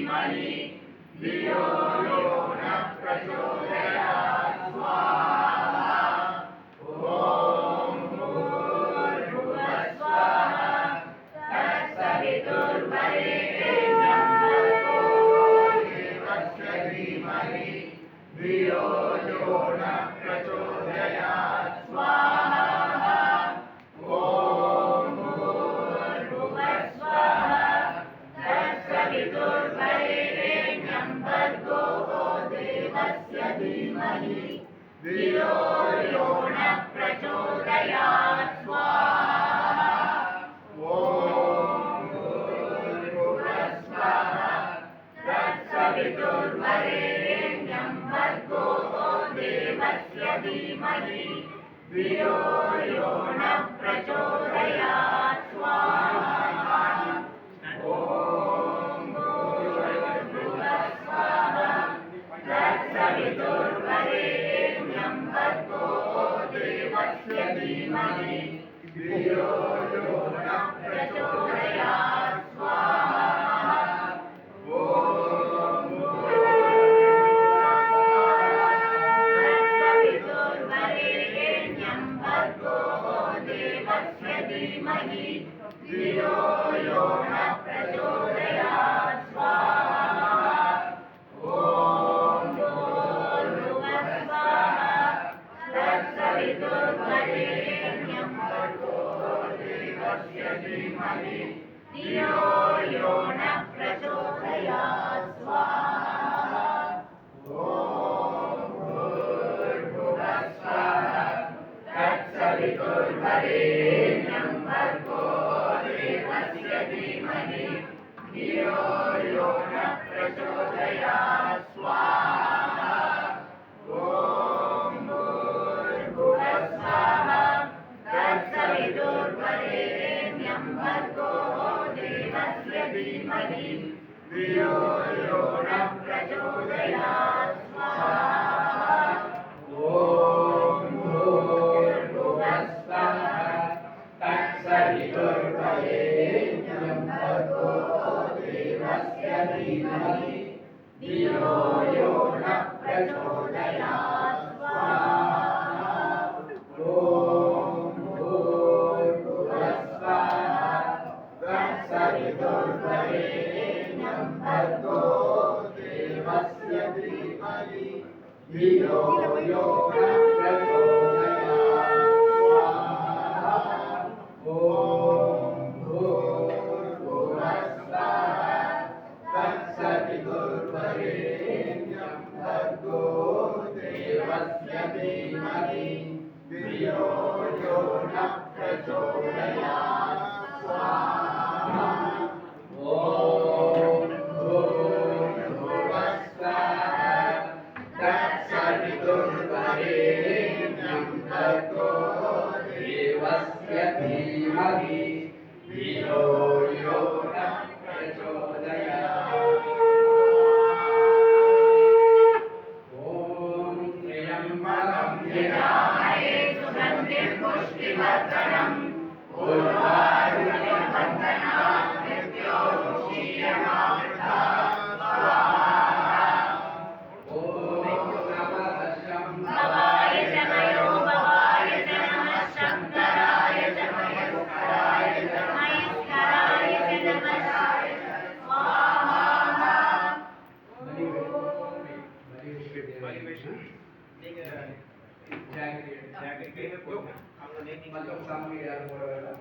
धीमहि धियो यो नः प्रचोदयात् स्वाहा ॐ भूर्भुवः स्वः तत्सवितुर्वरेण्यं भर्गो देवस्य धीमहि धियो यो नः प्रचोदयात् स्वाहा ॐ भूर्भुवः स्वः तत्सवितुर्वरेण्यं भर्गो देवस्य धीमहि धियो यो नः प्रचोदयात् स्वाहा ॐ भूर्भुवः स्वः तत्सवितुर्वरेण्यं भर्गो देवस्य धीमहि धियो यो नः प्रचोदयात् स्वाहा ॐ भूर्भुवः स्वः तत्सवितुर्वरेण्यं भर्गो देवस्य धीमहि धियो यो नः प्रचोदयात् स्वाहा ॐ तत्सवितुर्वरेण्यं भर्गो देवस्य धीमहि धियो यो नः प्रचोदयात् स्वाहा ॐ भूर्भुवः स्वः तत्सवितुर्वरेण्यं भर्गो देवस्य धीमहि धियो यो नः प्रचोदयात् स्वाहा ॐ भूर्भुवः स्वः तत्सवितुर्वरेण्यं भर्गो देवस्य धीमहि धियो यो नः प्रचोदयात् स्वाहा ॐ भूर्भुवः स्वः तत्सवितुर्वरेण्यं भर्गो देवस्य धीमहि धियो यो नः प्रचोदयात् स्वाहा ॐ भूर्भुवः स्वः तत्सवितुर्वरेण्यं भर्गो देवस्य धीमहि धियो यो नः प्रचोदयात् स्वाहा ॐ भूर्भुवः स्वः तत्सवितुर्वरेण्यं भर्गो देवस्य धीमहि धियो यो नः प्रचोदयात् स्वाहा ॐ भूर्भुवः स्वः तत्सवितुर्वरेण्यं भर्गो देवस्य धीमहि धियो यो नः प्रचोदयात् स्वाहा ॐ भूर्भुवः स्वः तत्सवितुर्वरेण्यं भर्गो देवस्य धीमहि धियो यो नः प्रचोदयात् ॐ त्र्यम्बकं यजामहे सुगन्धिं पुष्टिवर्धनम् उर्वारुकबन्धनात् मृत्योर्मुक्षीयमामृतात् स्वाहा ॐ नमः शम्भवाय च मयो भवाय च नमः शङ्कराय च महेश्वराय च महेश्वराय च नमः स्वाहा मतलब सामने यार बोल रहा है